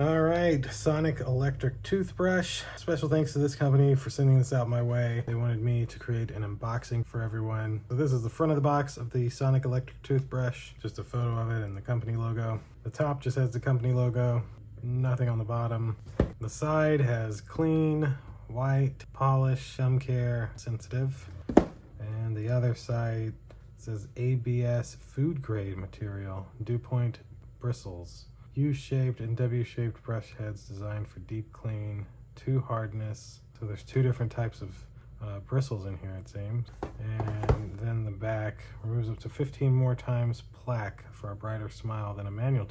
All right, Sonic electric toothbrush. Special thanks to this company for sending this out my way. They wanted me to create an unboxing for everyone. So this is the front of the box of the Sonic electric toothbrush. Just a photo of it and the company logo. The top just has the company logo, nothing on the bottom. The side has clean, white, polish, gum care, sensitive. And the other side says ABS food grade material, dew point bristles. U-shaped and W-shaped brush heads designed for deep clean, 2 hardness. So there's 2 different types of bristles in here, it seems. And then the back removes up to 15 more times plaque for a brighter smile than a manual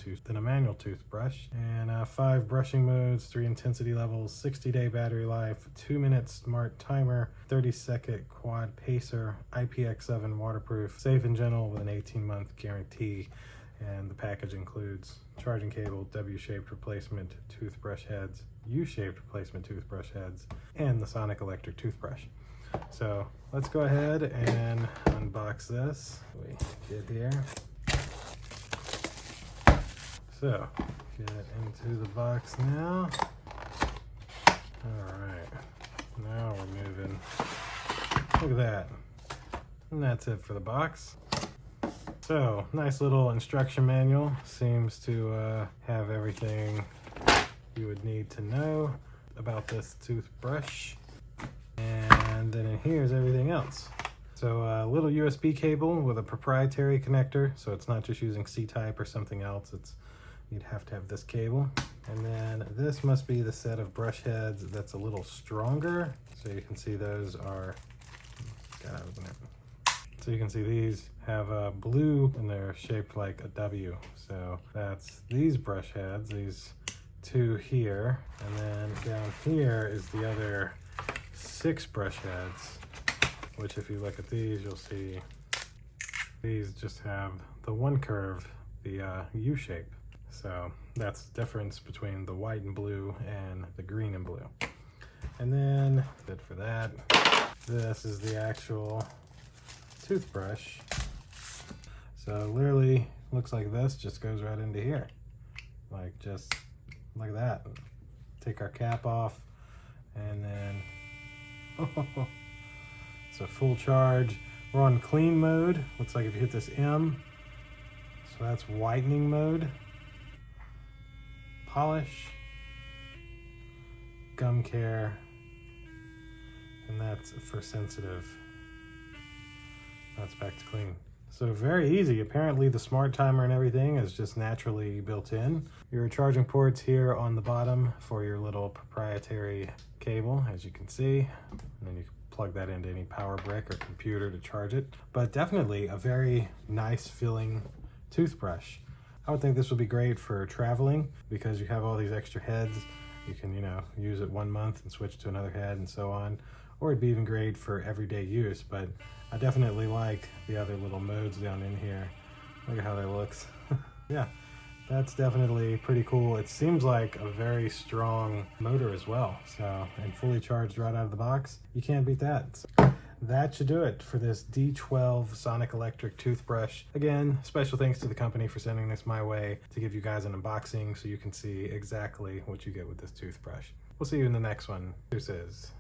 toothbrush. And 5 brushing modes, 3 intensity levels, 60-day battery life, 2-minute smart timer, 30-second quad pacer, IPX7 waterproof, safe and gentle with an 18-month guarantee. And the package includes charging cable, W-shaped replacement toothbrush heads, U-shaped replacement toothbrush heads, and the Sonic electric toothbrush. So let's go ahead and unbox this. We get here. So get it into the box now. All right, now we're moving. Look at that. And that's it for the box. So, nice little instruction manual. Seems to have everything you would need to know about this toothbrush. And then in here is everything else. So a little USB cable with a proprietary connector. So it's not just using C-type or something else. You'd have to have this cable. And then this must be the set of brush heads that's a little stronger. So you can see those are, gotta open it. So you can see these have a blue and they're shaped like a W. So that's these brush heads, these 2 here. And then down here is the other 6 brush heads, which if you look at these, you'll see these just have the one curve, the U shape. So that's the difference between the white and blue and the green and blue. And then, good for that. This is the actual toothbrush. So literally looks like this, just goes right into here. Like just like that. Take our cap off and then, it's a full charge. We're on clean mode. Looks like if you hit this M, so that's whitening mode. Polish, gum care, and that's for sensitive. That's back to clean. So very easy. Apparently the smart timer and everything is just naturally built in. Your charging ports here on the bottom for your little proprietary cable, as you can see. And then you can plug that into any power brick or computer to charge it. But definitely a very nice feeling toothbrush. I would think this would be great for traveling because you have all these extra heads. You can, use it 1 month and switch to another head and so on. Or it'd be even great for everyday use, but I definitely like the other little modes down in here. Look at how that looks. Yeah, that's definitely pretty cool. It seems like a very strong motor as well. So, and fully charged right out of the box. You can't beat that. So that should do it for this D12 Sonic electric toothbrush. Again, special thanks to the company for sending this my way to give you guys an unboxing so you can see exactly what you get with this toothbrush. We'll see you in the next one. Deuces.